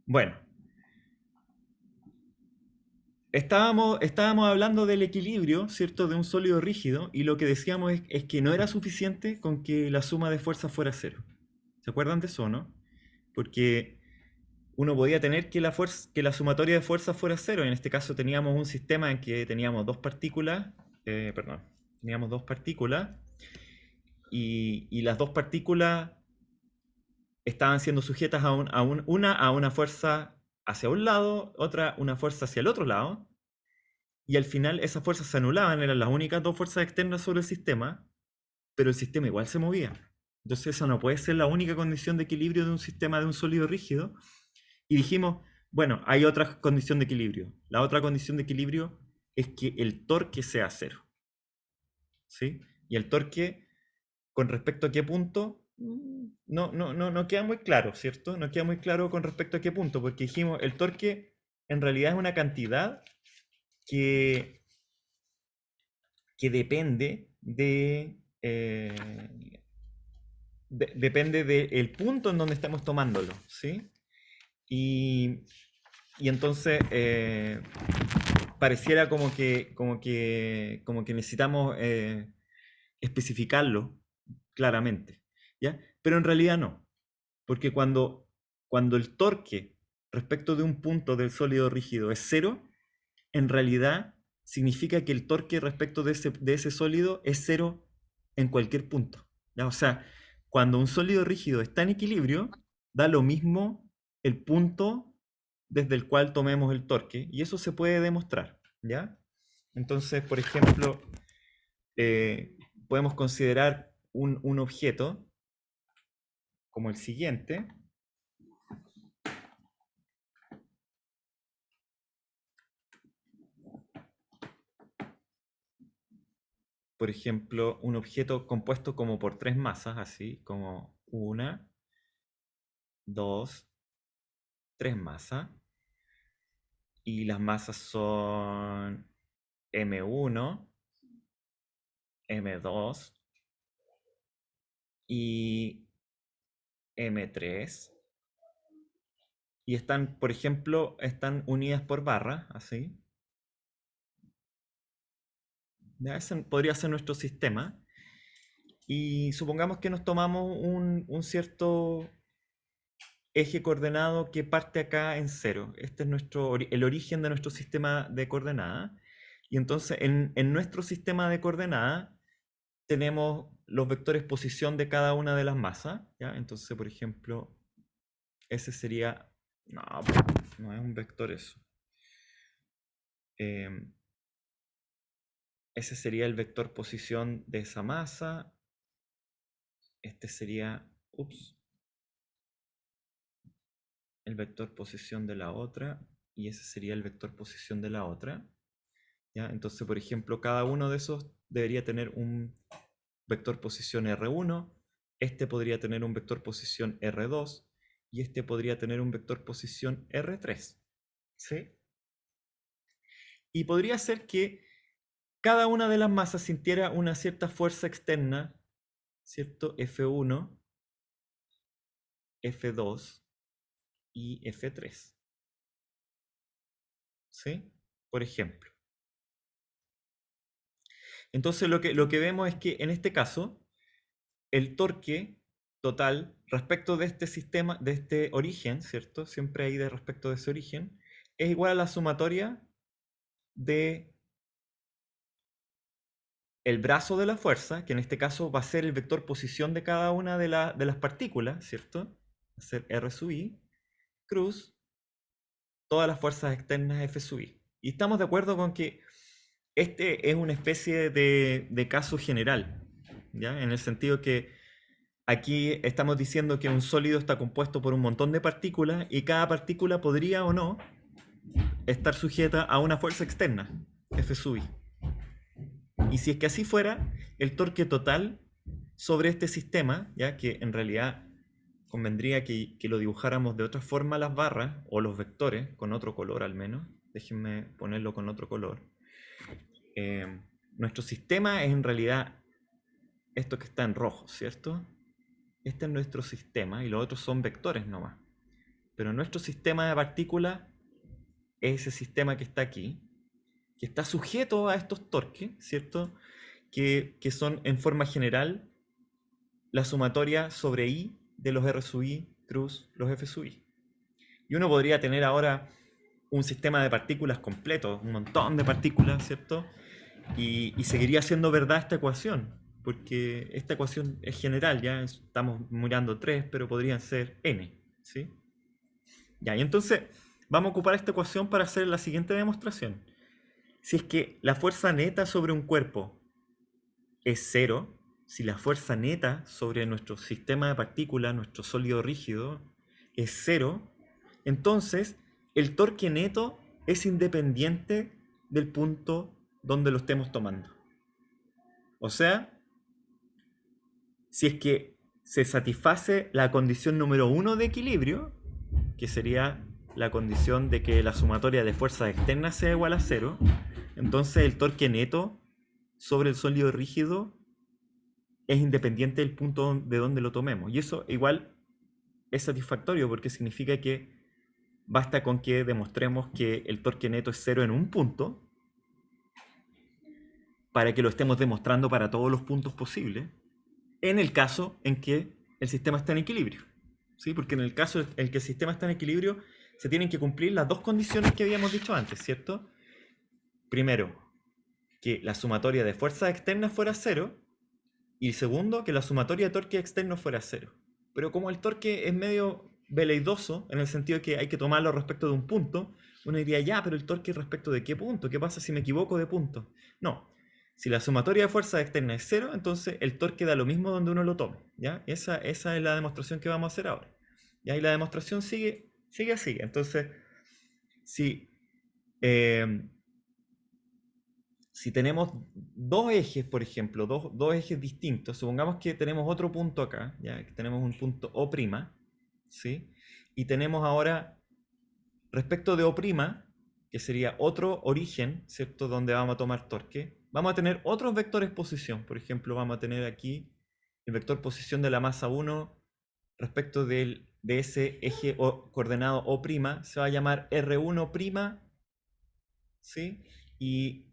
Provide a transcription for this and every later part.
Bueno, estábamos hablando del equilibrio, ¿cierto? De un sólido rígido, y lo que decíamos es que no era suficiente con que la suma de fuerzas fuera cero. ¿Se acuerdan de eso, no? Porque uno podía tener que la sumatoria de fuerzas fuera cero. En este caso teníamos un sistema en que teníamos dos partículas, perdón, teníamos dos partículas, y las dos partículas estaban siendo sujetas una a una fuerza hacia un lado, otra una fuerza hacia el otro lado, y al final esas fuerzas se anulaban, eran las únicas dos fuerzas externas sobre el sistema, pero el sistema igual se movía. Entonces esa no puede ser la única condición de equilibrio de un sistema de un sólido rígido. Y dijimos, bueno, hay otra condición de equilibrio. La otra condición de equilibrio es que el torque sea cero. ¿Sí? Y el torque, con respecto a qué punto, no queda muy claro, ¿cierto? No queda muy claro con respecto a qué punto, porque dijimos, el torque en realidad es una cantidad que, que depende del punto en donde estamos tomándolo, ¿sí? Y, y entonces pareciera como que necesitamos especificarlo claramente, ¿ya? Pero en realidad no, porque cuando el torque respecto de un punto del sólido rígido es cero, en realidad significa que el torque respecto de ese sólido es cero en cualquier punto, ¿ya? O sea, cuando un sólido rígido está en equilibrio, da lo mismo el punto desde el cual tomemos el torque, y eso se puede demostrar, ¿ya? Entonces, por ejemplo, podemos considerar un objeto como el siguiente. Por ejemplo, un objeto compuesto como por tres masas, así como una, dos, tres masas. Y las masas son M1, M2 y M3. Y están, por ejemplo, están unidas por barras, así. Ya, ese podría ser nuestro sistema. Y supongamos que nos tomamos un cierto eje coordenado que parte acá en cero. Este es el origen de nuestro sistema de coordenadas. Y entonces en nuestro sistema de coordenadas tenemos los vectores posición de cada una de las masas, ¿ya? Entonces, por ejemplo, ese sería... No, no es un vector eso. Em, Ese sería el vector posición de esa masa. Este sería... Ups. El vector posición de la otra. Y ese sería el vector posición de la otra. ¿Ya? Entonces, por ejemplo, cada uno de esos debería tener un vector posición R1, este podría tener un vector posición R2 y este podría tener un vector posición R3. ¿Sí? Y podría ser que cada una de las masas sintiera una cierta fuerza externa, ¿cierto? F1, F2 y F3. ¿Sí? Por ejemplo. Entonces lo que vemos es que en este caso el torque total respecto de este sistema, de este origen, ¿cierto? Siempre hay de respecto de ese origen, es igual a la sumatoria de el brazo de la fuerza, que en este caso va a ser el vector posición de cada una de las partículas, ¿cierto? Va a ser R sub i, cruz, todas las fuerzas externas F sub i. Y estamos de acuerdo con que este es una especie de caso general, ¿ya? En el sentido que aquí estamos diciendo que un sólido está compuesto por un montón de partículas y cada partícula podría o no estar sujeta a una fuerza externa, F sub i. Y si es que así fuera, el torque total sobre este sistema, ya que en realidad convendría que lo dibujáramos de otra forma las barras o los vectores, con otro color al menos, déjenme ponerlo con otro color. Eh, Nuestro sistema es en realidad esto que está en rojo, ¿cierto? Este es nuestro sistema y los otros son vectores nomás. Pero nuestro sistema de partículas es ese sistema que está aquí, que está sujeto a estos torques, ¿cierto? Que son en forma general la sumatoria sobre I de los R sub I cruz los F sub I. Y uno podría tener ahora un sistema de partículas completo, un montón de partículas, ¿cierto? Y seguiría siendo verdad esta ecuación, porque esta ecuación es general, ya estamos mirando 3, pero podrían ser n, ¿sí? Ya, y entonces vamos a ocupar esta ecuación para hacer la siguiente demostración. Si es que la fuerza neta sobre un cuerpo es cero, si la fuerza neta sobre nuestro sistema de partículas, nuestro sólido rígido, es cero, entonces el torque neto es independiente del punto donde lo estemos tomando. O sea, si es que se satisface la condición número 1 de equilibrio, que sería la condición de que la sumatoria de fuerzas externas sea igual a cero, entonces el torque neto sobre el sólido rígido es independiente del punto de donde lo tomemos. Y eso igual es satisfactorio porque significa que basta con que demostremos que el torque neto es cero en un punto para que lo estemos demostrando para todos los puntos posibles, en el caso en que el sistema está en equilibrio. ¿Sí? Porque en el caso en que el sistema está en equilibrio, se tienen que cumplir las dos condiciones que habíamos dicho antes, ¿cierto? Primero, que la sumatoria de fuerzas externas fuera cero, y segundo, que la sumatoria de torque externo fuera cero. Pero como el torque es medio veleidoso, en el sentido de que hay que tomarlo respecto de un punto, uno diría, ya, pero el torque respecto de qué punto, ¿qué pasa si me equivoco de punto? No, si la sumatoria de fuerzas externas es cero, entonces el torque da lo mismo donde uno lo tome, ¿ya? Esa es la demostración que vamos a hacer ahora. ¿Ya? Y la demostración sigue así. Entonces, si, eh, si tenemos dos ejes, por ejemplo, dos ejes distintos, supongamos que tenemos otro punto acá, ¿ya? Que tenemos un punto O', ¿sí? Y tenemos ahora, respecto de O', que sería otro origen, ¿cierto? Donde vamos a tomar torque, vamos a tener otros vectores posición. Por ejemplo, vamos a tener aquí el vector posición de la masa 1 respecto de ese eje coordenado O', se va a llamar R1', ¿sí? Y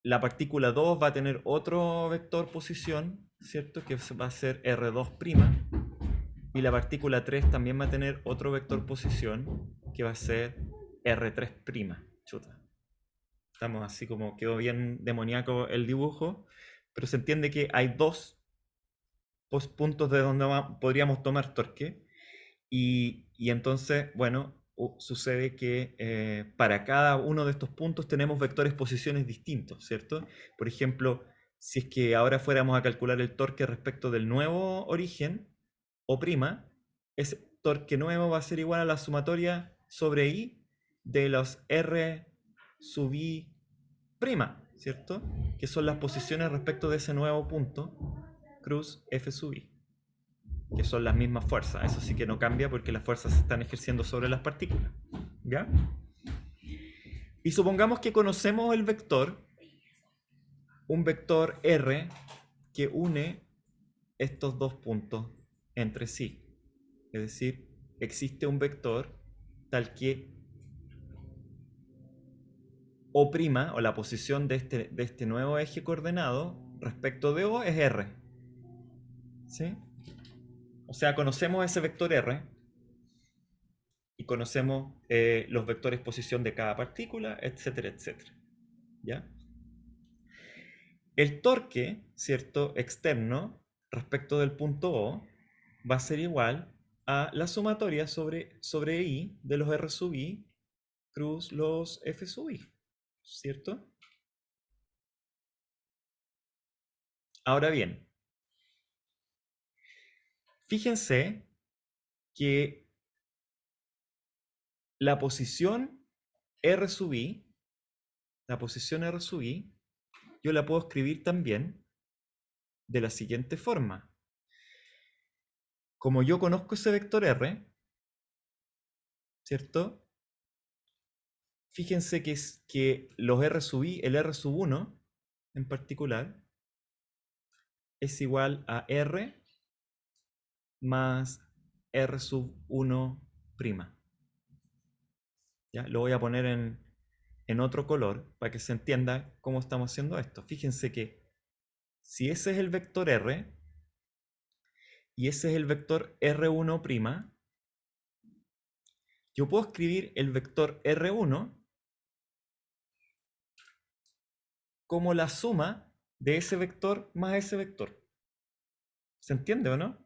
la partícula 2 va a tener otro vector posición, ¿cierto? Que va a ser R2'. Y la partícula 3 también va a tener otro vector posición, que va a ser R3'. Chuta. Estamos así como quedó bien demoníaco el dibujo, pero se entiende que hay dos puntos de donde podríamos tomar torque. Y entonces, bueno, sucede que para cada uno de estos puntos tenemos vectores posiciones distintos, ¿cierto? Por ejemplo, si es que ahora fuéramos a calcular el torque respecto del nuevo origen, O', ese torque nuevo va a ser igual a la sumatoria sobre I de los R sub I', ¿cierto? Que son las posiciones respecto de ese nuevo punto, cruz F sub I, que son las mismas fuerzas. Eso sí que no cambia porque las fuerzas se están ejerciendo sobre las partículas. ¿Ya? Y supongamos que conocemos el vector, un vector R que une estos dos puntos entre sí. Es decir, existe un vector tal que O', o la posición de este nuevo eje coordenado respecto de O es R. ¿Sí? O sea, conocemos ese vector R y conocemos los vectores posición de cada partícula, etcétera, etcétera. ¿Ya? El torque, ¿cierto?, externo respecto del punto O va a ser igual a la sumatoria sobre I de los R sub I cruz los F sub I, ¿cierto? Ahora bien, fíjense que la posición R sub I, yo la puedo escribir también de la siguiente forma. Como yo conozco ese vector R, ¿cierto? Fíjense que los R sub I, el R sub 1 en particular, es igual a R más R sub 1'. ¿ya? Lo voy a poner en otro color para que se entienda cómo estamos haciendo esto. Fíjense que si ese es el vector R y ese es el vector R1', yo puedo escribir el vector R1 como la suma de ese vector más ese vector. ¿Se entiende o no?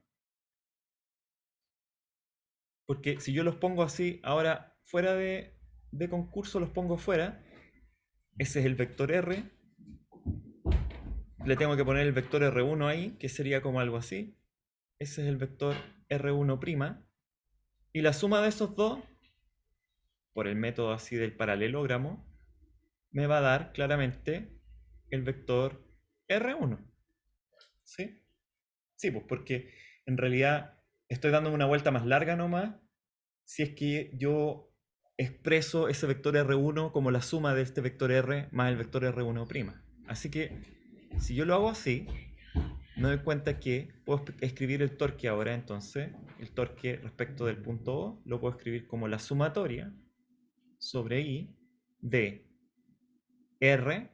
Porque si yo los pongo así, ahora fuera de concurso los pongo fuera, ese es el vector R, le tengo que poner el vector R1 ahí, que sería como algo así, ese es el vector R1', y la suma de esos dos, por el método así del paralelogramo, me va a dar claramente el vector R1. ¿Sí? Sí, pues porque en realidad estoy dando una vuelta más larga nomás si es que yo expreso ese vector R1 como la suma de este vector R más el vector R1'. Así que si yo lo hago así, me doy cuenta que puedo escribir el torque ahora, entonces el torque respecto del punto O lo puedo escribir como la sumatoria sobre I de R,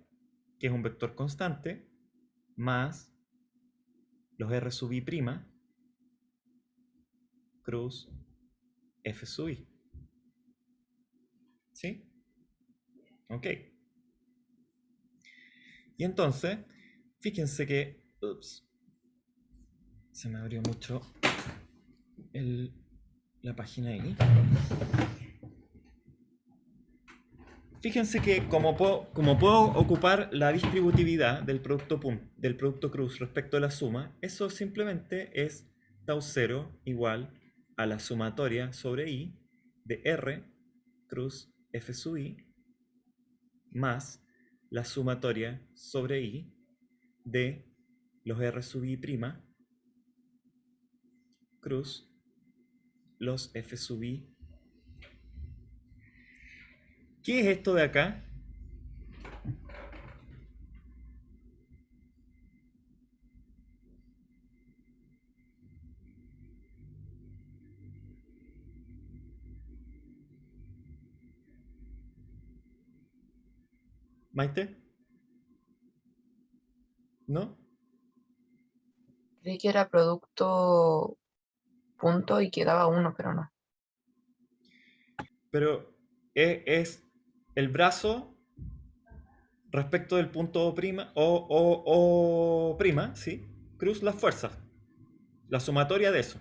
que es un vector constante, más los R sub I', cruz F sub I. ¿Sí? Ok. Y entonces, fíjense que... Ups, se me abrió mucho la página ahí. Fíjense que como puedo ocupar la distributividad del producto cruz respecto a la suma, eso simplemente es tau 0 igual a la sumatoria sobre i de r cruz f sub i más la sumatoria sobre i de los r sub i' cruz los f sub i. ¿Qué es esto de acá? ¿Maite? ¿No? Creí que era producto punto y quedaba uno, pero no. Pero es el brazo respecto del punto O prima, o prima, ¿sí? Cruz las fuerzas, la sumatoria de eso.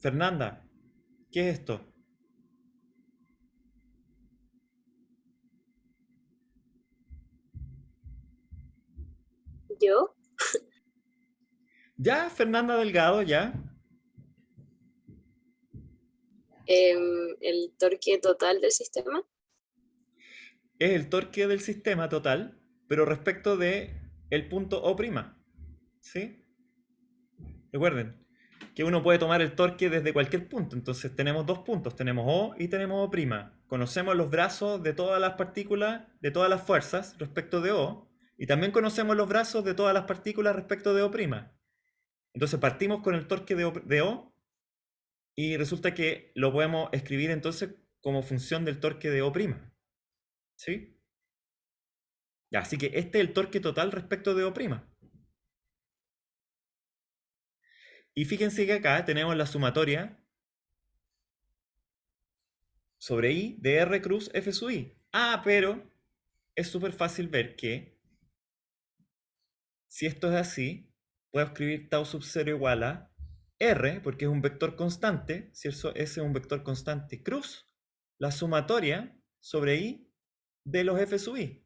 Fernanda, ¿qué es esto? ¿Yo? Ya, Fernanda Delgado, ya. El torque total del sistema. Es el torque del sistema total, pero respecto de el punto O prima, ¿sí? Recuerden que uno puede tomar el torque desde cualquier punto. Entonces tenemos dos puntos, tenemos O y tenemos O'. Conocemos los brazos de todas las partículas, de todas las fuerzas respecto de O. Y también conocemos los brazos de todas las partículas respecto de O'. Entonces partimos con el torque de O y resulta que lo podemos escribir entonces como función del torque de O'. ¿Sí? Ya, así que este es el torque total respecto de O'. Y fíjense que acá tenemos la sumatoria sobre I de R cruz F sub I. Ah, pero es súper fácil ver que si esto es así, puedo escribir tau sub 0 igual a R, porque es un vector constante, si eso, ese es un vector constante, cruz la sumatoria sobre I de los F sub I,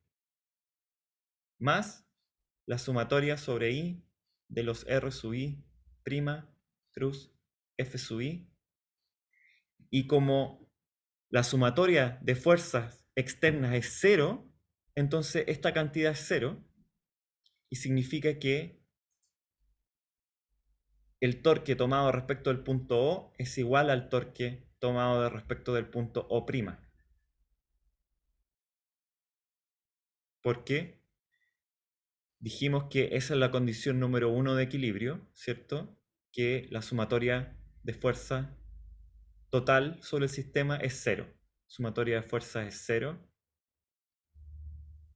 más la sumatoria sobre I de los R sub I prima cruz F sub I. Y como la sumatoria de fuerzas externas es cero, entonces esta cantidad es cero y significa que el torque tomado respecto del punto O es igual al torque tomado respecto del punto O'. ¿Por qué? dijimos que esa es la condición número 1 de equilibrio, ¿cierto? Que la sumatoria de fuerza total sobre el sistema es 0. Sumatoria de fuerzas es 0.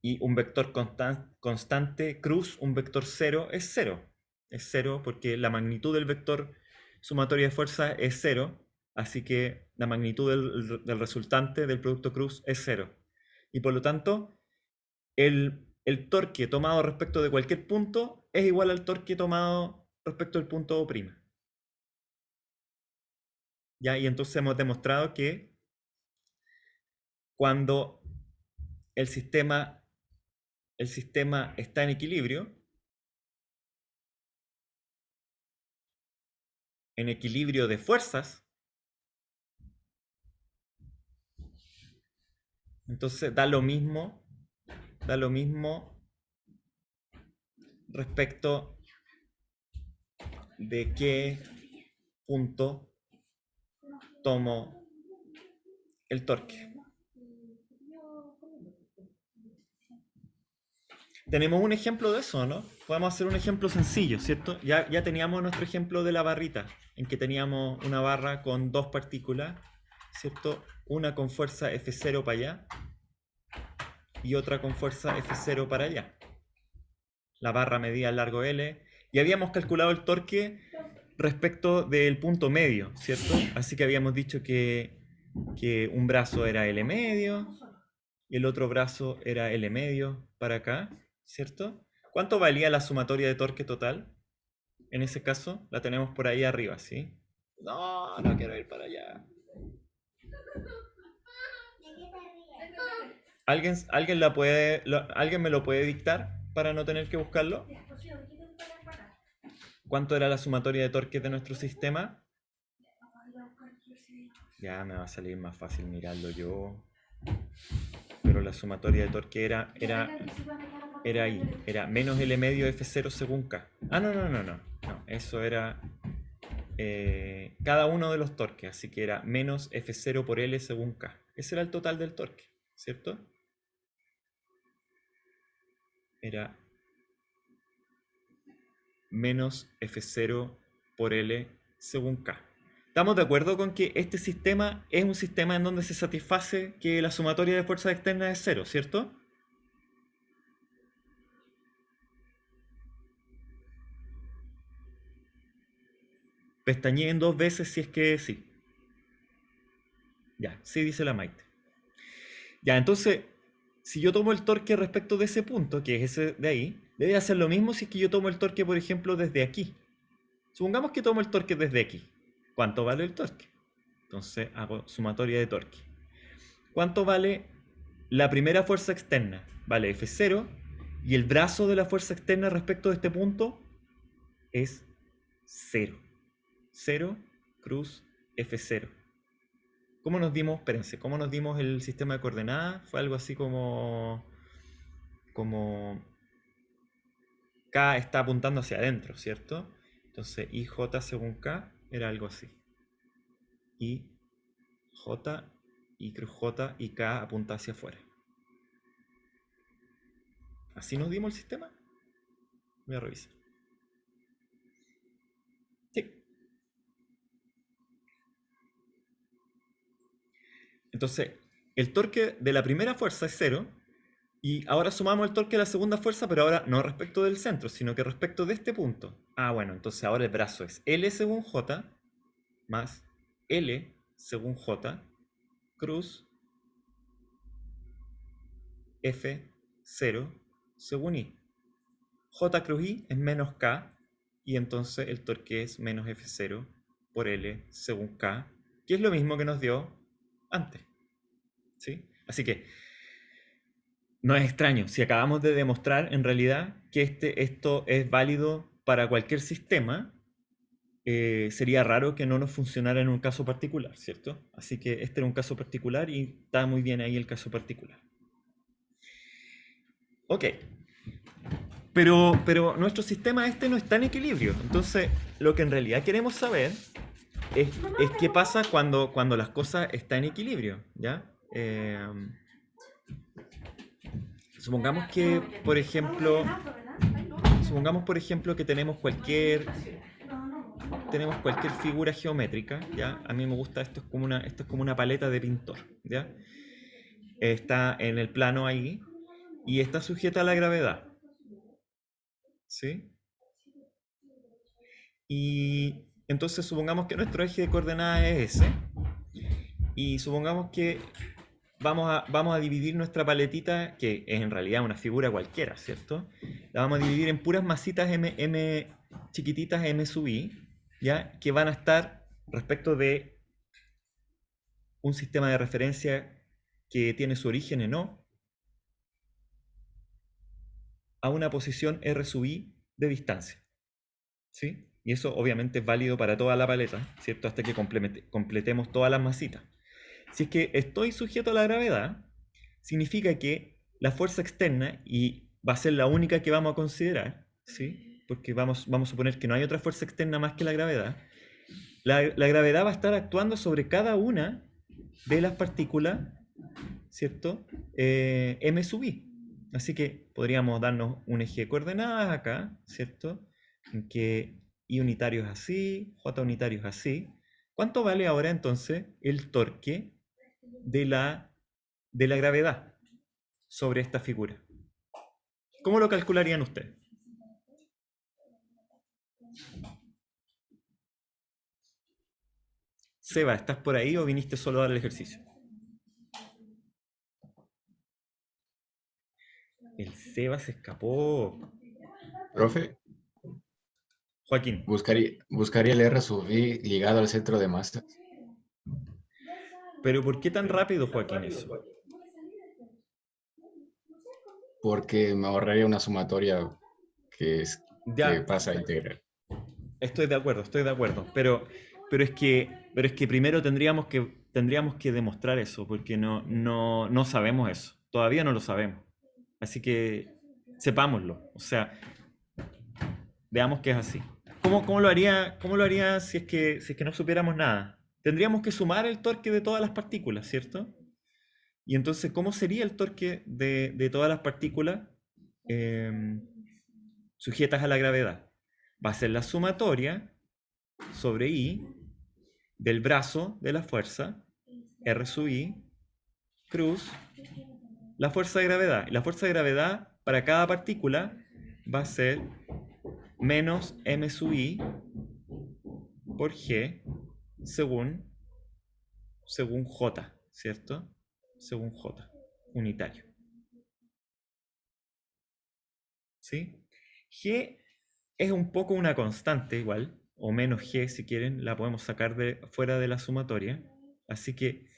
Y un vector constante cruz, un vector 0, es 0. Es 0 porque la magnitud del vector sumatoria de fuerza es 0. Así que la magnitud del resultante del producto cruz es 0. Y por lo tanto, el torque tomado respecto de cualquier punto es igual al torque tomado respecto del punto O'. ¿Ya? Y entonces hemos demostrado que cuando el sistema está en equilibrio de fuerzas, entonces da lo mismo respecto de qué punto tomo el torque. Tenemos un ejemplo de eso, ¿no? Podemos hacer un ejemplo sencillo, ¿cierto? Ya teníamos nuestro ejemplo de la barrita, en que teníamos una barra con dos partículas, ¿cierto? Una con fuerza F0 para allá y otra con fuerza F0 para allá. La barra medía el largo L y habíamos calculado el torque respecto del punto medio, ¿cierto? Así que habíamos dicho que un brazo era L medio y el otro brazo era L medio para acá, ¿cierto? ¿Cuánto valía la sumatoria de torque total? En ese caso, la tenemos por ahí arriba, ¿sí? No quiero ir para allá. ¿Alguien me lo puede dictar para no tener que buscarlo? ¿Cuánto era la sumatoria de torque de nuestro sistema? Ya me va a salir más fácil mirarlo yo. Pero la sumatoria de torque era ahí. Era menos L medio F0 según K. No. Eso era cada uno de los torques. Así que era menos F0 por L según K. Ese era el total del torque, ¿cierto? Era menos F0 por L según K. ¿Estamos de acuerdo con que este sistema es un sistema en donde se satisface que la sumatoria de fuerzas externas es 0, ¿cierto? Pestañeen 2 veces si es que sí. Ya, sí dice la Maite. Ya, entonces, si yo tomo el torque respecto de ese punto, que es ese de ahí, debe hacer lo mismo si es que yo tomo el torque, por ejemplo, desde aquí. Supongamos que tomo el torque desde aquí. ¿Cuánto vale el torque? Entonces hago sumatoria de torque. ¿Cuánto vale la primera fuerza externa? Vale F0 y el brazo de la fuerza externa respecto de este punto es 0. 0 cruz F0. ¿Cómo nos dimos? Espérense, ¿cómo nos dimos el sistema de coordenadas? Fue algo así como K está apuntando hacia adentro, ¿cierto? Entonces IJ según K era algo así. Y J y cruz J y K apunta hacia afuera. ¿Así nos dimos el sistema? Voy a revisar. Sí. Entonces, el torque de la primera fuerza es 0. Y ahora sumamos el torque de la segunda fuerza, pero ahora no respecto del centro, sino que respecto de este punto. Bueno, entonces ahora el brazo es L según J más L según J cruz F0 según I. J cruz I es menos K y entonces el torque es menos F0 por L según K, que es lo mismo que nos dio antes. ¿Sí? Así que no es extraño, si acabamos de demostrar en realidad que esto es válido para cualquier sistema, sería raro que no nos funcionara en un caso particular, ¿cierto? Así que este era un caso particular y está muy bien ahí el caso particular. Ok. Pero nuestro sistema no está en equilibrio. Entonces, lo que en realidad queremos saber es qué pasa cuando las cosas están en equilibrio, ¿ya? Supongamos que, por ejemplo, supongamos por ejemplo que tenemos cualquier figura geométrica, ¿ya? A mí me gusta, esto es como una paleta de pintor, ¿ya? Está en el plano ahí y está sujeta a la gravedad, ¿sí? Y entonces supongamos que nuestro eje de coordenadas es ese y supongamos que vamos a dividir nuestra paletita, que es en realidad una figura cualquiera, ¿cierto? La vamos a dividir en puras masitas m chiquititas m sub i, ¿ya? Que van a estar respecto de un sistema de referencia que tiene su origen en O a una posición r sub i de distancia, ¿sí? Y eso obviamente es válido para toda la paleta, ¿cierto? Hasta que completemos todas las masitas. Si es que estoy sujeto a la gravedad, significa que la fuerza externa, y va a ser la única que vamos a considerar, ¿sí? Porque vamos a suponer que no hay otra fuerza externa más que la gravedad, la gravedad va a estar actuando sobre cada una de las partículas, ¿cierto? M sub i. Así que podríamos darnos un eje de coordenadas acá, ¿cierto? En que I unitario es así, J unitario es así. ¿Cuánto vale ahora entonces el torque de la gravedad sobre esta figura? ¿Cómo lo calcularían ustedes? Seba, ¿estás por ahí o viniste solo a dar el ejercicio? El Seba se escapó. Profe, Joaquín, buscaría el R sub i ligado al centro de masa, ¿pero por qué tan rápido, Joaquín, eso? porque me ahorraría una sumatoria que Ya, pasa a integral. estoy de acuerdo, pero es que primero tendríamos que demostrar eso, porque no sabemos eso, todavía no lo sabemos. Así que sepámoslo, o sea, veamos que es así. ¿Cómo lo haría si es que no supiéramos nada? Tendríamos que sumar el torque de todas las partículas, ¿cierto? Y entonces, ¿cómo sería el torque de todas las partículas sujetas a la gravedad? Va a ser la sumatoria sobre I del brazo de la fuerza, R sub I, cruz, la fuerza de gravedad. Y la fuerza de gravedad para cada partícula va a ser menos m sub i por g según j, ¿cierto? Según j, unitario. ¿Sí? G es un poco una constante igual, o menos g si quieren, la podemos sacar fuera de la sumatoria. Así que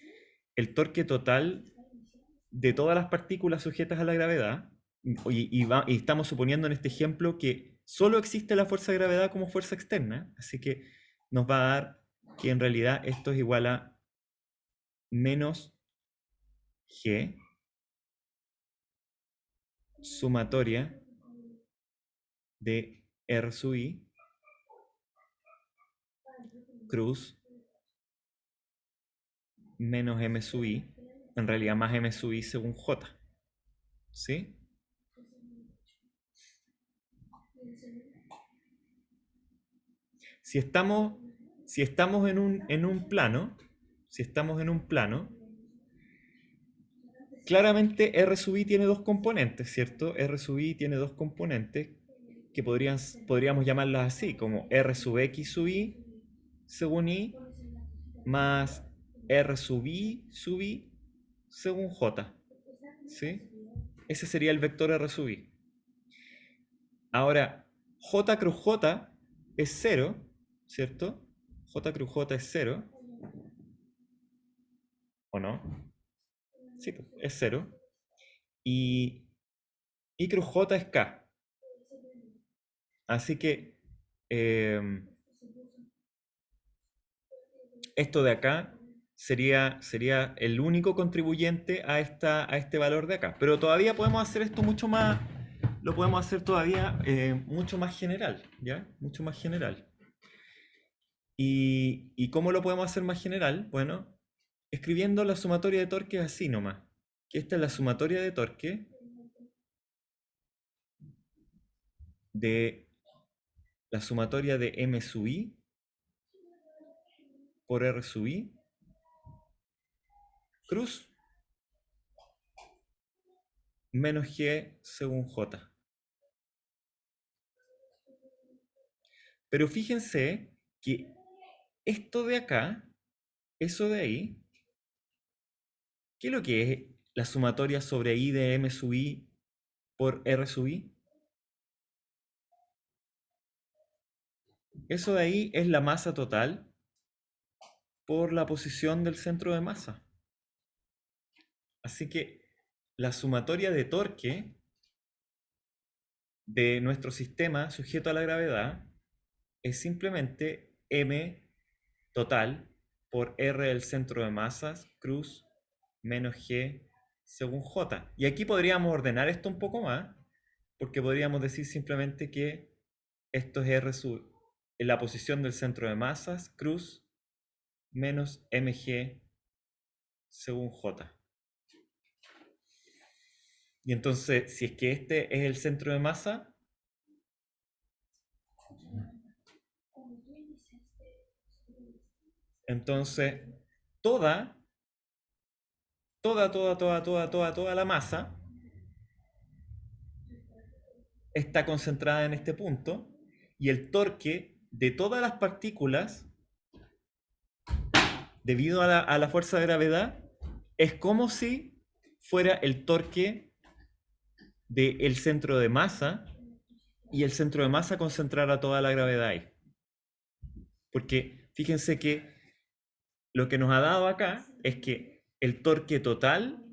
el torque total de todas las partículas sujetas a la gravedad, y estamos suponiendo en este ejemplo que solo existe la fuerza de gravedad como fuerza externa, así que nos va a dar que en realidad esto es igual a menos g sumatoria de R sub i cruz menos m sub i, en realidad más m sub i según j, ¿sí? Si estamos en un plano, claramente R sub i tiene dos componentes, ¿cierto? R sub i tiene dos componentes que podríamos llamarlas así, como R sub x sub i según i más R sub i según j, ¿sí? Ese sería el vector R sub i. Ahora, j cruz j es 0, ¿cierto? J cruz j es 0, ¿o no? Sí, es 0. Y I cruz j es k. Así que esto de acá sería el único contribuyente a este valor de acá. Pero todavía podemos hacer esto mucho más, lo podemos hacer todavía mucho más general, ¿ya? Mucho más general. ¿Y cómo lo podemos hacer más general? Bueno, escribiendo la sumatoria de torque así nomás. Que esta es la sumatoria de torque de la sumatoria de m sub i por r sub i cruz menos g según j. Pero fíjense que esto de acá, eso de ahí, ¿qué es lo que es la sumatoria sobre i de m sub i por r sub i? Eso de ahí es la masa total por la posición del centro de masa. Así que la sumatoria de torque de nuestro sistema sujeto a la gravedad es simplemente m total por r del centro de masas cruz menos g según j. Y aquí podríamos ordenar esto un poco más, porque podríamos decir simplemente que esto es r sub en la posición del centro de masas cruz menos mg según j. Y entonces, si es que este es el centro de masa, entonces toda la masa está concentrada en este punto y el torque de todas las partículas debido a la fuerza de gravedad es como si fuera el torque del centro de masa y el centro de masa concentrara toda la gravedad ahí. Porque fíjense que lo que nos ha dado acá es que el torque total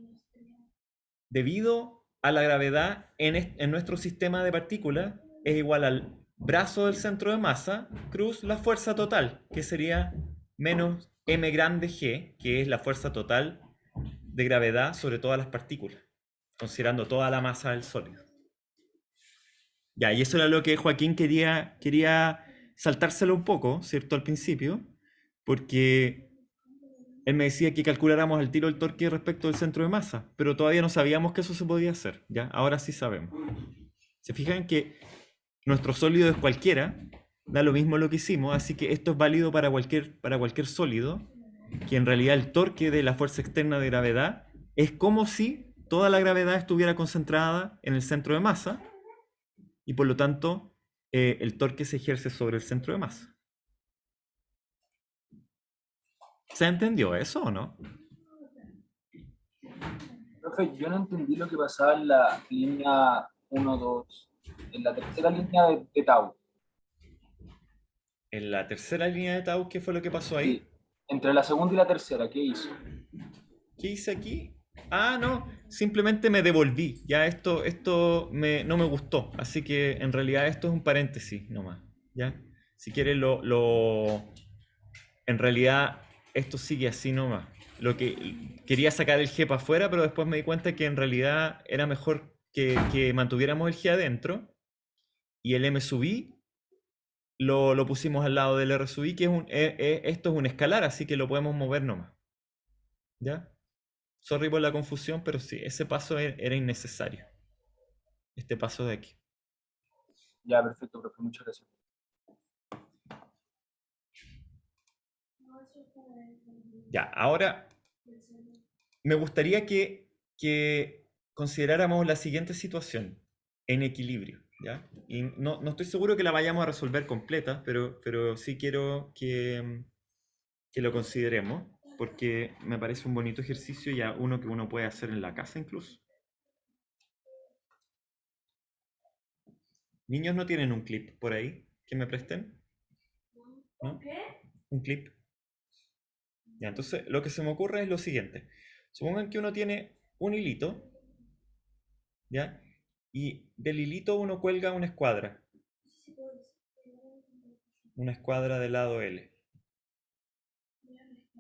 debido a la gravedad en nuestro sistema de partículas es igual al brazo del centro de masa cruz la fuerza total, que sería menos m grande g, que es la fuerza total de gravedad sobre todas las partículas, considerando toda la masa del sólido. Ya, y eso era lo que Joaquín quería saltárselo un poco, ¿cierto? Al principio, porque él me decía que calculáramos al tiro el torque respecto del centro de masa, pero todavía no sabíamos que eso se podía hacer, ¿ya? Ahora sí sabemos. Se fijan que nuestro sólido es cualquiera, da lo mismo lo que hicimos, así que esto es válido para cualquier sólido, que en realidad el torque de la fuerza externa de gravedad es como si toda la gravedad estuviera concentrada en el centro de masa, y por lo tanto el torque se ejerce sobre el centro de masa. ¿Se entendió eso o no? Profe, yo no entendí lo que pasaba en la línea 1, 2, en la tercera línea de Tau. En la tercera línea de Tau, ¿qué fue lo que pasó ahí? Sí. Entre la segunda y la tercera, ¿qué hizo? ¿Qué hice aquí? Ah, no, simplemente me devolví. Ya esto no me gustó. Así que en realidad esto es un paréntesis nomás. ¿Ya? Si quieres en realidad esto sigue así nomás. Lo que quería sacar el G para afuera, pero después me di cuenta que en realidad era mejor que mantuviéramos el G adentro y el M sub i lo pusimos al lado del R sub i, que esto es un escalar, así que lo podemos mover nomás. ¿Ya? Sorry por la confusión, pero sí, ese paso era innecesario. Este paso de aquí. Ya, perfecto, profe, muchas gracias. Ya, ahora me gustaría que consideráramos la siguiente situación en equilibrio. ¿Ya? Y no estoy seguro que la vayamos a resolver completa, pero sí quiero que lo consideremos, porque me parece un bonito ejercicio y uno que uno puede hacer en la casa incluso. ¿Niños no tienen un clip por ahí que me presten? ¿No? ¿Un clip? Ya, entonces lo que se me ocurre es lo siguiente. Supongan que uno tiene un hilito, ¿ya? Y del hilito uno cuelga una escuadra. Una escuadra del lado L.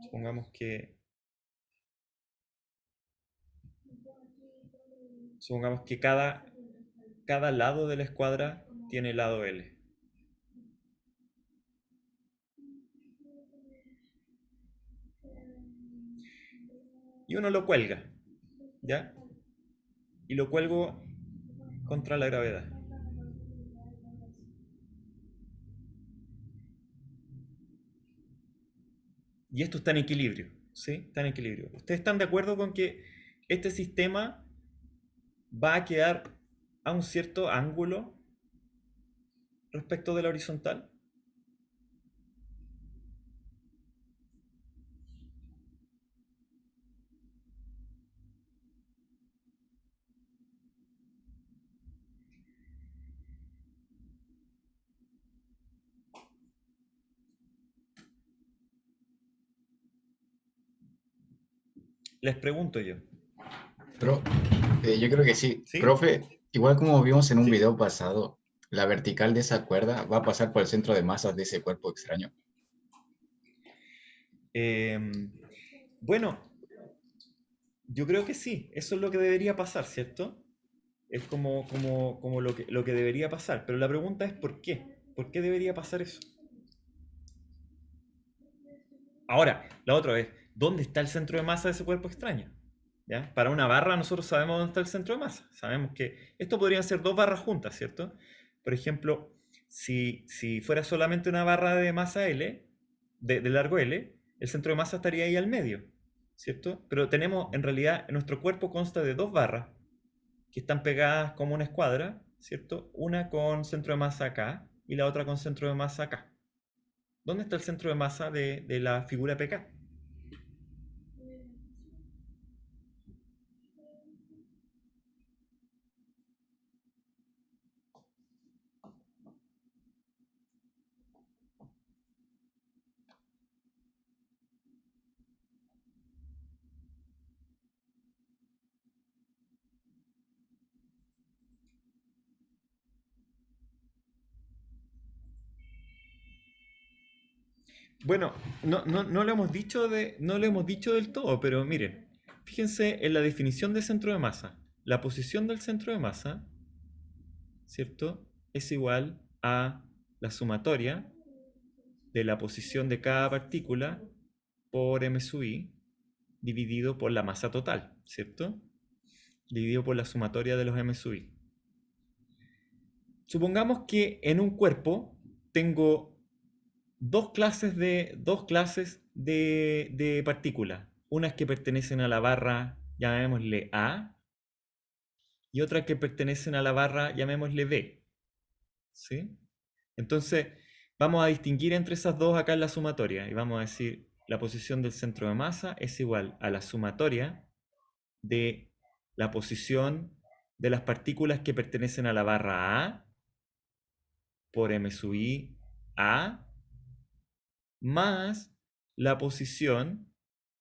Supongamos que cada lado de la escuadra tiene lado L. Y uno lo cuelga, ¿ya? Y lo cuelgo contra la gravedad. Y esto está en equilibrio, ¿sí? Está en equilibrio. ¿Ustedes están de acuerdo con que este sistema va a quedar a un cierto ángulo respecto de la horizontal? Les pregunto yo. Pero yo creo que sí. ¿Sí? Profe, igual como vimos en un Sí. video pasado, la vertical de esa cuerda va a pasar por el centro de masas de ese cuerpo extraño. Bueno, yo creo que sí. Eso es lo que debería pasar, ¿cierto? Es como lo que debería pasar. Pero la pregunta es ¿por qué? ¿Por qué debería pasar eso? Ahora, la otra vez, ¿dónde está el centro de masa de ese cuerpo extraño? ¿Ya? Para una barra nosotros sabemos dónde está el centro de masa. Sabemos que esto podrían ser dos barras juntas, ¿cierto? Por ejemplo, si fuera solamente una barra de masa L, de largo L, el centro de masa estaría ahí al medio, ¿cierto? Pero tenemos, en realidad, nuestro cuerpo consta de dos barras que están pegadas como una escuadra, ¿cierto? Una con centro de masa acá y la otra con centro de masa acá. ¿Dónde está el centro de masa de la figura PK? Bueno, no lo hemos dicho no lo hemos dicho del todo, pero miren, fíjense en la definición de centro de masa. La posición del centro de masa, ¿cierto? Es igual a la sumatoria de la posición de cada partícula por m sub i dividido por la masa total, ¿cierto? Dividido por la sumatoria de los m sub i. Supongamos que en un cuerpo tengo dos clases de partículas. Unas que pertenecen a la barra, llamémosle A, y otras que pertenecen a la barra, llamémosle B. ¿Sí? Entonces, vamos a distinguir entre esas dos acá en la sumatoria. Y vamos a decir, la posición del centro de masa es igual a la sumatoria de la posición de las partículas que pertenecen a la barra A por m sub i A más la posición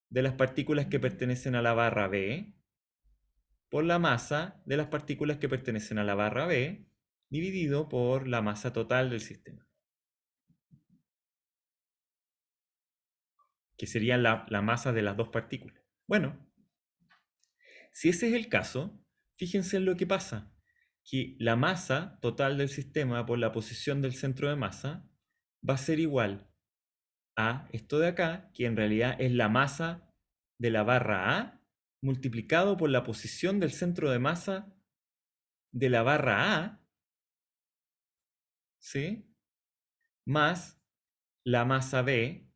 de las partículas que pertenecen a la barra B por la masa de las partículas que pertenecen a la barra B dividido por la masa total del sistema. Que sería la masa de las dos partículas. Bueno, si ese es el caso, fíjense en lo que pasa. Que la masa total del sistema por la posición del centro de masa va a ser igual a esto de acá, que en realidad es la masa de la barra A multiplicado por la posición del centro de masa de la barra A, ¿sí? Más la masa B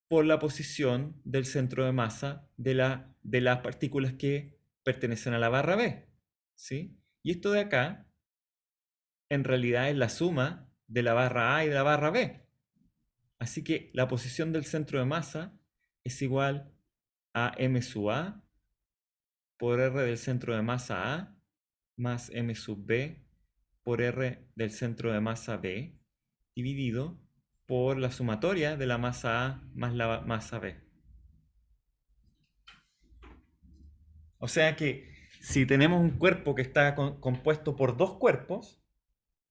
por la posición del centro de masa de las partículas que pertenecen a la barra B, ¿sí? Y esto de acá, en realidad es la suma de la barra A y de la barra B. Así que la posición del centro de masa es igual a m sub A por R del centro de masa A más m sub B por R del centro de masa B dividido por la sumatoria de la masa A más la masa B. O sea que si tenemos un cuerpo que está compuesto por dos cuerpos,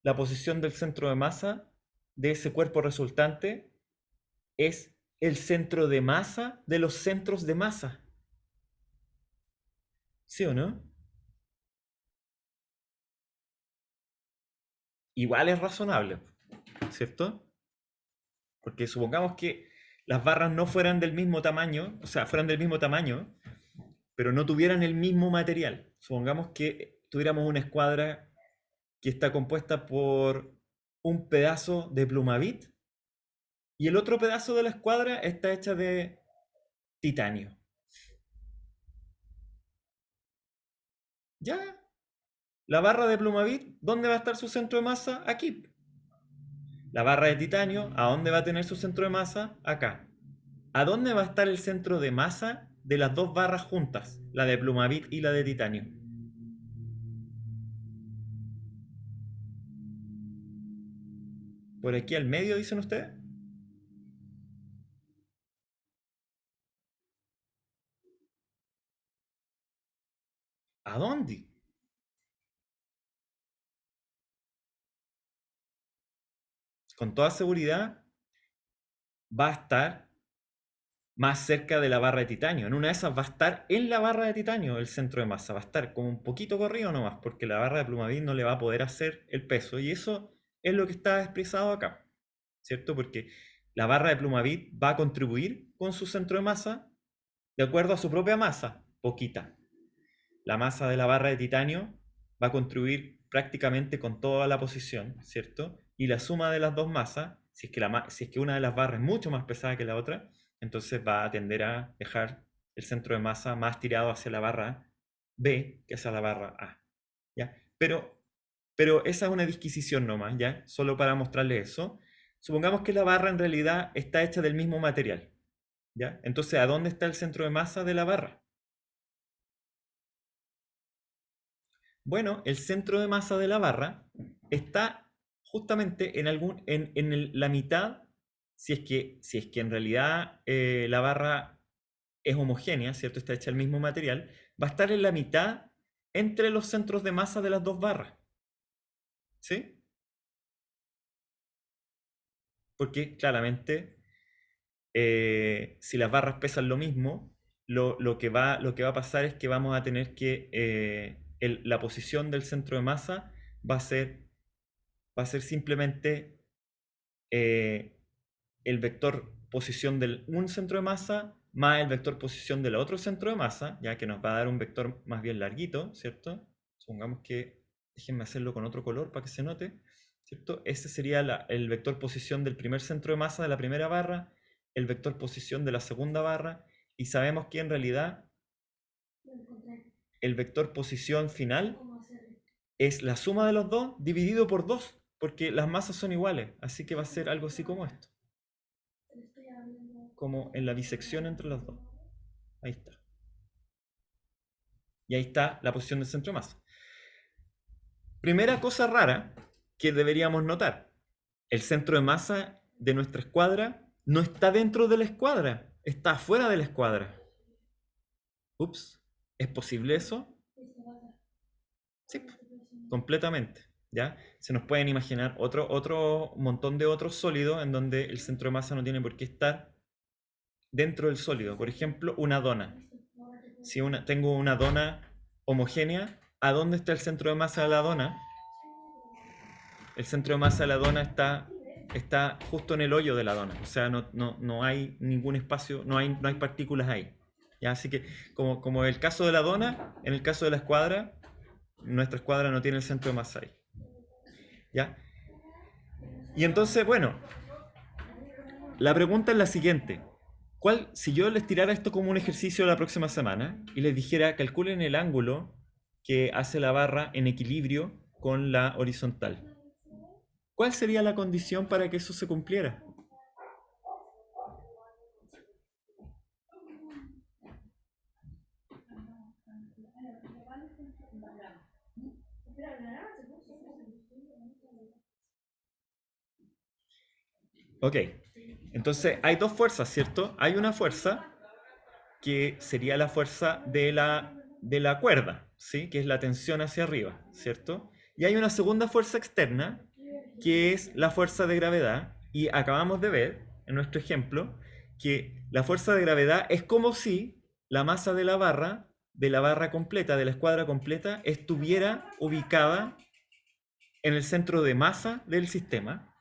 la posición del centro de masa de ese cuerpo resultante es el centro de masa de los centros de masa. ¿Sí o no? Igual es razonable, ¿cierto? Porque supongamos que las barras no fueran del mismo tamaño, o sea, fueran del mismo tamaño, pero no tuvieran el mismo material. Supongamos que tuviéramos una escuadra que está compuesta por un pedazo de plumavit Y el otro pedazo de la escuadra está hecha de titanio. Ya. La barra de Plumavit, ¿dónde va a estar su centro de masa? Aquí. La barra de titanio, ¿a dónde va a tener su centro de masa? Acá. ¿A dónde va a estar el centro de masa de las dos barras juntas? La de Plumavit y la de titanio. ¿Por aquí al medio, dicen ustedes? ¿A dónde? Con toda seguridad va a estar más cerca de la barra de titanio. En una de esas va a estar en la barra de titanio el centro de masa. Va a estar como un poquito corrido nomás, porque la barra de Plumavit no le va a poder hacer el peso. Y eso es lo que está expresado acá, ¿cierto? Porque la barra de Plumavit va a contribuir con su centro de masa de acuerdo a su propia masa, poquita. La masa de la barra de titanio va a contribuir prácticamente con toda la posición, ¿cierto? Y la suma de las dos masas, si es que una de las barras es mucho más pesada que la otra, entonces va a tender a dejar el centro de masa más tirado hacia la barra B que hacia la barra A. ¿Ya? Pero esa es una disquisición nomás, ¿ya? Solo para mostrarles eso. Supongamos que la barra en realidad está hecha del mismo material, ¿ya? Entonces, ¿a dónde está el centro de masa de la barra? Bueno, el centro de masa de la barra está justamente en la mitad, si es que en realidad la barra es homogénea, ¿cierto? Está hecha del mismo material, va a estar en la mitad entre los centros de masa de las dos barras. ¿Sí? Porque claramente, si las barras pesan lo mismo, lo que va a pasar es que vamos a tener que la posición del centro de masa va a ser simplemente el vector posición del un centro de masa más el vector posición del otro centro de masa, ya que nos va a dar un vector más bien larguito, ¿cierto? Supongamos que, déjenme hacerlo con otro color para que se note, ¿cierto? Ese sería el vector posición del primer centro de masa de la primera barra, el vector posición de la segunda barra, y sabemos que en realidad el vector posición final es la suma de los dos dividido por 2, porque las masas son iguales, así que va a ser algo así como esto. Como en la bisección entre los dos. Ahí está. Y ahí está la posición del centro de masa. Primera cosa rara que deberíamos notar. El centro de masa de nuestra escuadra no está dentro de la escuadra, está afuera de la escuadra. Ups, ¿es posible eso? Sí, completamente. ¿Ya? Se nos pueden imaginar otro montón de otros sólidos en donde el centro de masa no tiene por qué estar dentro del sólido. Por ejemplo, una dona. Si tengo una dona homogénea, ¿a dónde está el centro de masa de la dona? El centro de masa de la dona está justo en el hoyo de la dona. O sea, no hay ningún espacio, no hay partículas ahí. ¿Ya? Así que, como el caso de la dona, en el caso de la escuadra, nuestra escuadra no tiene el centro de masa ahí. ¿Ya? Y entonces, bueno, la pregunta es la siguiente. Si yo les tirara esto como un ejercicio la próxima semana y les dijera calculen el ángulo que hace la barra en equilibrio con la horizontal, ¿cuál sería la condición para que eso se cumpliera? Ok, entonces hay dos fuerzas, ¿cierto? Hay una fuerza que sería la fuerza de la cuerda, ¿sí? Que es la tensión hacia arriba, ¿cierto? Y hay una segunda fuerza externa, que es la fuerza de gravedad, y acabamos de ver, en nuestro ejemplo, que la fuerza de gravedad es como si la masa de la barra completa, de la escuadra completa, estuviera ubicada en el centro de masa del sistema,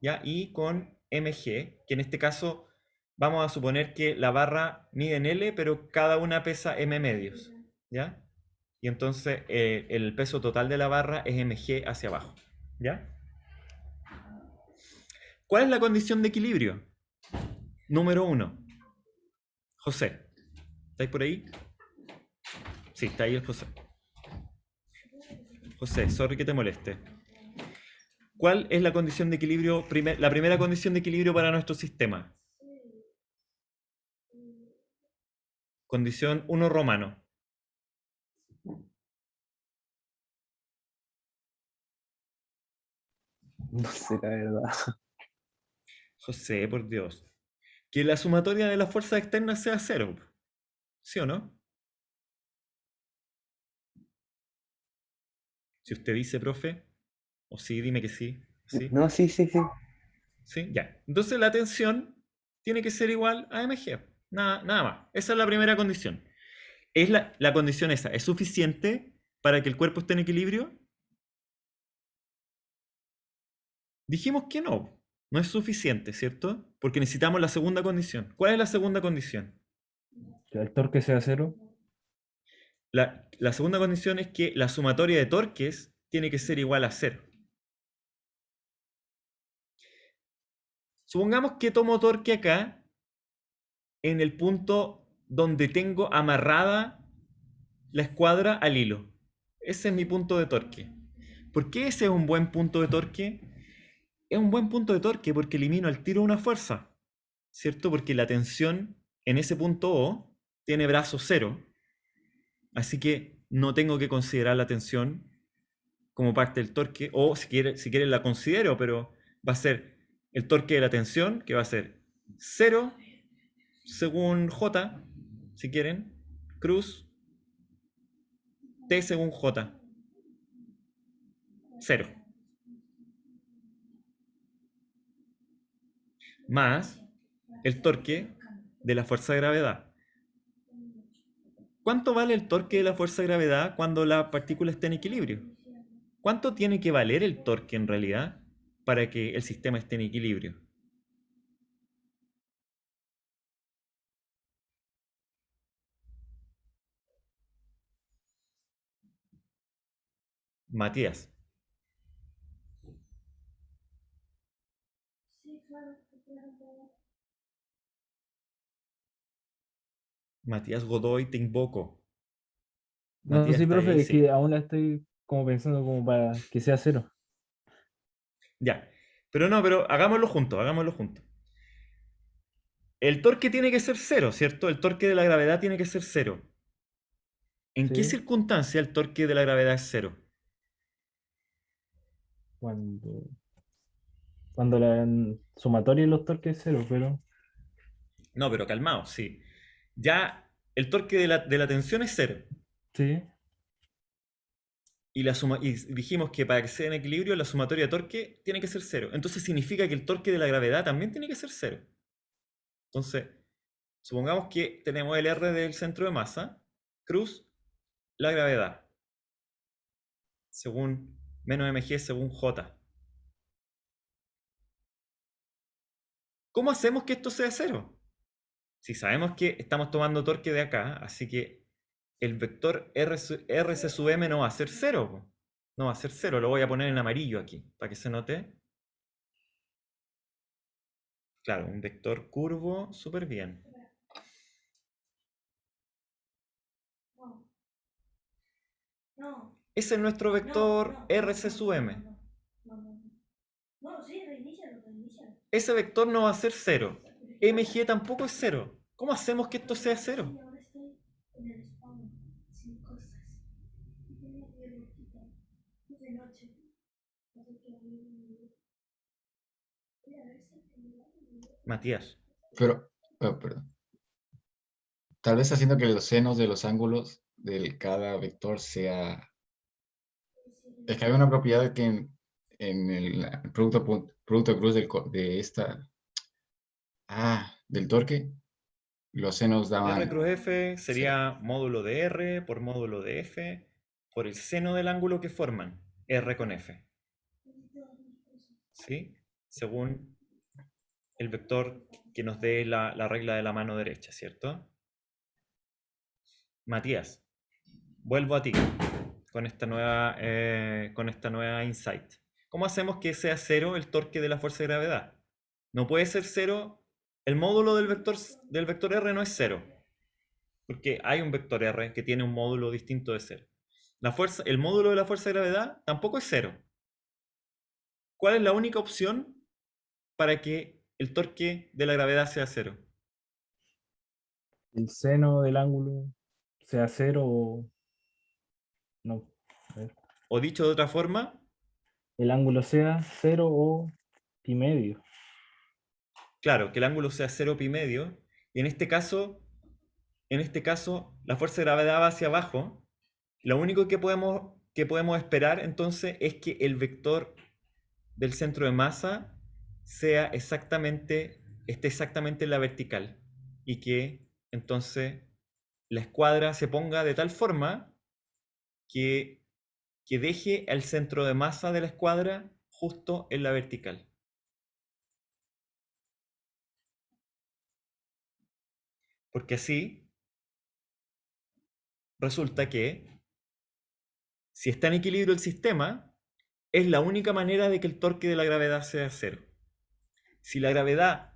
¿ya? Y con mg, que en este caso vamos a suponer que la barra mide en L, pero cada una pesa m medios, ¿ya? Y entonces el peso total de la barra es mg hacia abajo, ¿ya? ¿Cuál es la condición de equilibrio? Número 1. José. ¿Estáis por ahí? Sí, está ahí el José. José, sorry que te moleste. ¿Cuál es la condición de equilibrio, la primera condición de equilibrio para nuestro sistema? Condición 1 romano. No sé, la verdad. José, por Dios. Que la sumatoria de las fuerzas externas sea 0. ¿Sí o no? Si usted dice, profe, o sí, dime que sí. ¿Sí? No, sí. ¿Sí? Ya. Entonces la tensión tiene que ser igual a mg. Nada más. Esa es la primera condición. ¿Es la condición esa? ¿Es suficiente para que el cuerpo esté en equilibrio? Dijimos que no. No es suficiente, ¿cierto? Porque necesitamos la segunda condición. ¿Cuál es la segunda condición? Que el torque sea 0. La segunda condición es que la sumatoria de torques tiene que ser igual a 0. Supongamos que tomo torque acá en el punto donde tengo amarrada la escuadra al hilo. Ese es mi punto de torque. ¿Por qué ese es un buen punto de torque? Es un buen punto de torque porque elimino al tiro una fuerza, ¿cierto? Porque la tensión en ese punto O tiene brazo 0, así que no tengo que considerar la tensión como parte del torque, o si quieren la considero, pero va a ser el torque de la tensión, que va a ser 0 según J, si quieren, cruz, T según J, 0. Más el torque de la fuerza de gravedad. ¿Cuánto vale el torque de la fuerza de gravedad cuando la partícula esté en equilibrio? ¿Cuánto tiene que valer el torque en realidad para que el sistema esté en equilibrio? Matías. Matías Godoy, te invoco. No, Matías sí, está profe, ahí, es que sí. aún la estoy como pensando como para que sea 0. Ya. Pero no, pero hagámoslo juntos, hagámoslo juntos. El torque tiene que ser 0, ¿cierto? El torque de la gravedad tiene que ser 0. ¿En qué ¿Sí? circunstancia el torque de la gravedad es 0? Cuando, cuando la sumatoria de los torques es 0, pero No, pero calmado, sí. Ya el torque de la tensión es 0. sí. Y dijimos que para que sea en equilibrio la sumatoria de torque tiene que ser 0. Entonces significa que el torque de la gravedad también tiene que ser 0. Entonces, supongamos que tenemos el R del centro de masa, cruz, la gravedad, según menos mg según J. ¿Cómo hacemos que esto sea 0? Si sabemos que estamos tomando torque de acá, así que el vector RC sub m no va a ser 0. No va a ser 0, lo voy a poner en amarillo aquí, para que se note. Claro, un vector curvo, súper bien. Ese es nuestro vector RC sub m. Ese vector no va a ser 0. MG tampoco es 0. ¿Cómo hacemos que esto sea 0? Matías. Pero, perdón. Tal vez haciendo que los senos de los ángulos de cada vector sea... Es que hay una propiedad que en el producto cruz de esta... del torque, los senos R daban... cruz F Sí. sería módulo de R por módulo de F por el seno del ángulo que forman, R con F. ¿Sí? Según el vector que nos dé la regla de la mano derecha, ¿cierto? Matías, vuelvo a ti con esta nueva insight. ¿Cómo hacemos que sea 0 el torque de la fuerza de gravedad? No puede ser 0 el módulo del vector R no es 0. Porque hay un vector R que tiene un módulo distinto de 0. El módulo de la fuerza de gravedad tampoco es 0. ¿Cuál es la única opción para que el torque de la gravedad sea 0? El seno del ángulo sea 0 o... No. A ver. O dicho de otra forma, El ángulo sea 0 o pi medio. claro, que el ángulo sea 0 pi medio. Y en este caso, la fuerza de gravedad va hacia abajo. Lo único que podemos esperar entonces es que el vector del centro de masa esté exactamente en la vertical. Y que entonces la escuadra se ponga de tal forma que deje el centro de masa de la escuadra justo en la vertical. Porque así resulta que si está en equilibrio el sistema, es la única manera de que el torque de la gravedad sea 0. Si la gravedad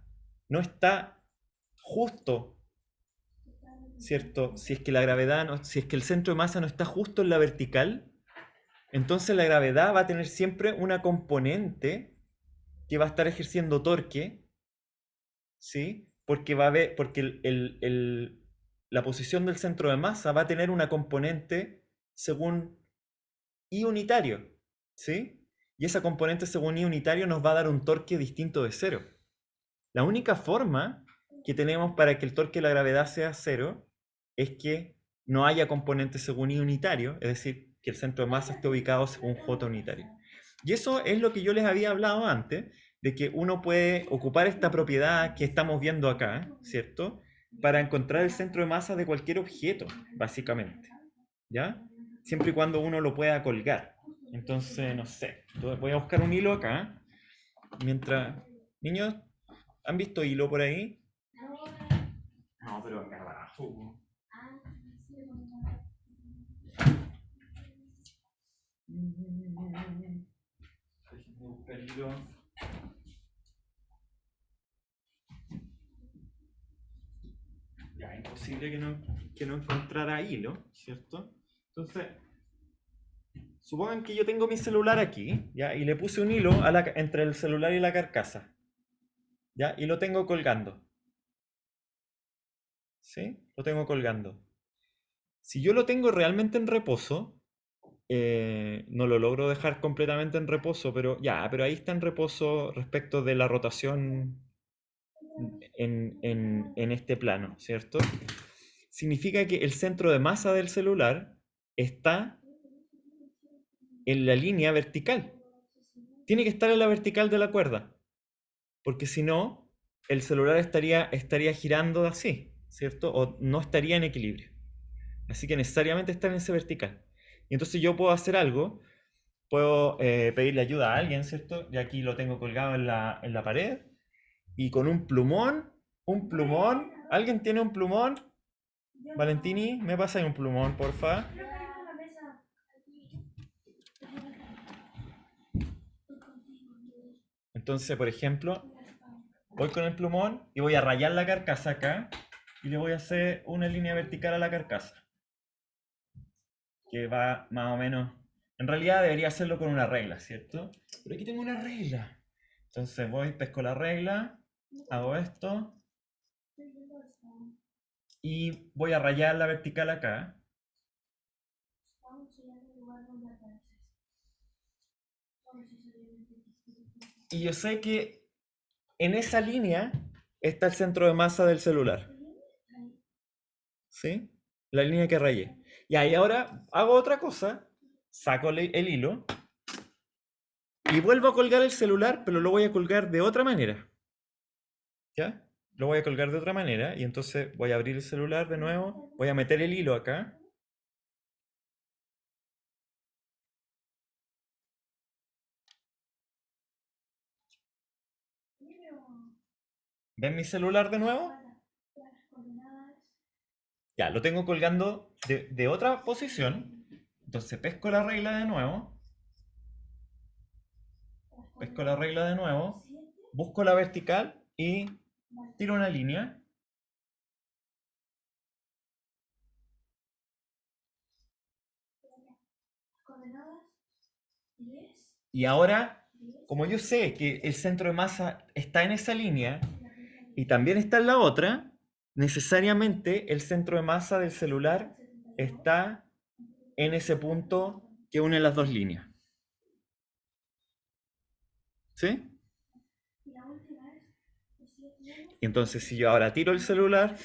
no está justo, ¿cierto? Si es que el centro de masa no está justo en la vertical, entonces la gravedad va a tener siempre una componente que va a estar ejerciendo torque, ¿sí? Porque la posición del centro de masa va a tener una componente según I unitario, ¿sí? Y esa componente según I unitario nos va a dar un torque distinto de 0. La única forma que tenemos para que el torque de la gravedad sea 0 es que no haya componente según I unitario, es decir, que el centro de masa esté ubicado según J unitario. Y eso es lo que yo les había hablado antes, de que uno puede ocupar esta propiedad que estamos viendo acá, ¿cierto? Para encontrar el centro de masa de cualquier objeto, básicamente, ¿ya? Siempre y cuando uno lo pueda colgar. Entonces, no sé, voy a buscar un hilo acá, mientras... Niños, ¿han visto hilo por ahí? No, pero acá abajo. Déjenme buscar hilo. Ya, imposible que no encontrara hilo, ¿cierto? Entonces, supongan que yo tengo mi celular aquí, ¿ya? Y le puse un hilo entre el celular y la carcasa, ¿ya? Y lo tengo colgando. ¿Sí? Lo tengo colgando. Si yo lo tengo realmente en reposo, no lo logro dejar completamente en reposo, pero ahí está en reposo respecto de la rotación en este plano, ¿cierto? Significa que el centro de masa del celular está en la línea vertical. Tiene que estar en la vertical de la cuerda, porque si no, el celular estaría girando así, ¿cierto? O no estaría en equilibrio. Así que necesariamente está en ese vertical. Y entonces yo puedo hacer algo, puedo pedirle ayuda a alguien, ¿cierto? Y aquí lo tengo colgado en la pared. Y con un plumón, ¿alguien tiene un plumón? Valentini, ¿me pasa ahí un plumón, porfa? Entonces, por ejemplo, voy con el plumón y voy a rayar la carcasa acá y le voy a hacer una línea vertical a la carcasa. Que va más o menos... En realidad debería hacerlo con una regla, ¿cierto? Pero aquí tengo una regla. Entonces voy, pesco la regla, hago esto y voy a rayar la vertical acá. Y yo sé que en esa línea está el centro de masa del celular. ¿Sí? La línea que rayé. Y ahora hago otra cosa, saco el hilo y vuelvo a colgar el celular, pero lo voy a colgar de otra manera. ¿Ya? Lo voy a colgar de otra manera y entonces voy a abrir el celular de nuevo, voy a meter el hilo acá. ¿Ven mi celular de nuevo? Ya, lo tengo colgando de otra posición. Entonces pesco la regla de nuevo. Pesco la regla de nuevo. Busco la vertical y tiro una línea. Y ahora, como yo sé que el centro de masa está en esa línea y también está en la otra, necesariamente el centro de masa del celular está en ese punto que une las dos líneas. ¿Sí? Y entonces si yo ahora tiro el celular,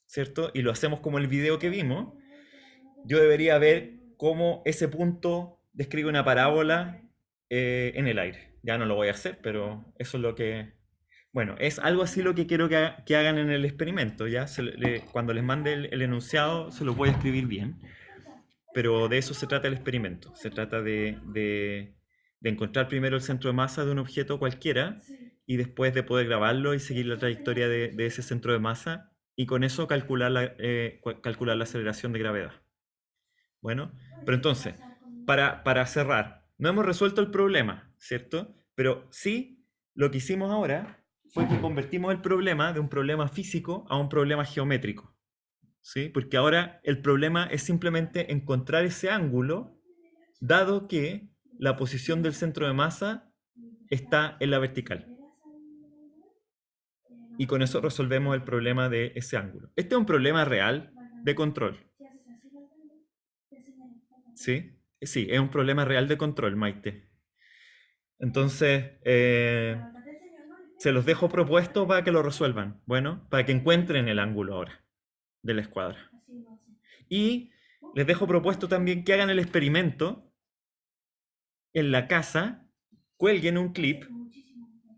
¿cierto? Y lo hacemos como el video que vimos, yo debería ver cómo ese punto describe una parábola en el aire. Ya no lo voy a hacer, pero eso es lo que... Bueno, es algo así lo que quiero que hagan en el experimento, ¿ya? Cuando les mande el enunciado se los voy a escribir bien, pero de eso se trata el experimento. Se trata de encontrar primero el centro de masa de un objeto cualquiera y después de poder grabarlo y seguir la trayectoria de ese centro de masa y con eso calcular calcular la aceleración de gravedad. Bueno, pero entonces, para cerrar, no hemos resuelto el problema, ¿cierto? Pero sí, lo que hicimos ahora fue que convertimos el problema de un problema físico a un problema geométrico, ¿sí? Porque ahora el problema es simplemente encontrar ese ángulo, dado que la posición del centro de masa está en la vertical. Y con eso resolvemos el problema de ese ángulo. Este es un problema real de control. ¿Sí? Sí, es un problema real de control, Maite. Entonces, se los dejo propuesto para que lo resuelvan. Bueno, para que encuentren el ángulo ahora de la escuadra. Y les dejo propuesto también que hagan el experimento en la casa, cuelguen un clip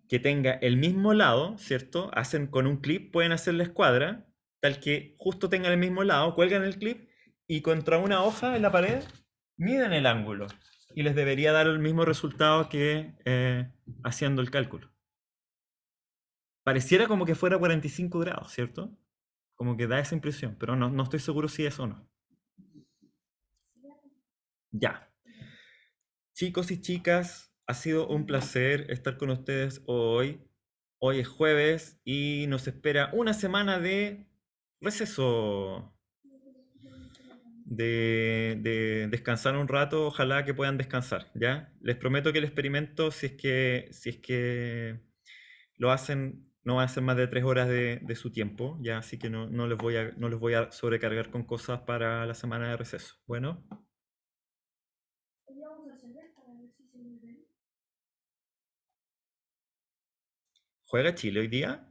que tenga el mismo lado, ¿cierto? Hacen con un clip, pueden hacer la escuadra, tal que justo tengan el mismo lado, cuelgan el clip y contra una hoja en la pared miden el ángulo y les debería dar el mismo resultado que haciendo el cálculo. Pareciera como que fuera 45 grados, ¿cierto? Como que da esa impresión, pero no estoy seguro si es o no. Ya. Chicos y chicas, ha sido un placer estar con ustedes hoy. Hoy es jueves y nos espera una semana de receso. De descansar un rato, ojalá que puedan descansar, ¿ya? Les prometo que el experimento, si es que lo hacen, no va a ser más de 3 horas de su tiempo, ¿ya? Así que no les voy a sobrecargar con cosas para la semana de receso. Bueno. ¿Juega Chile hoy día?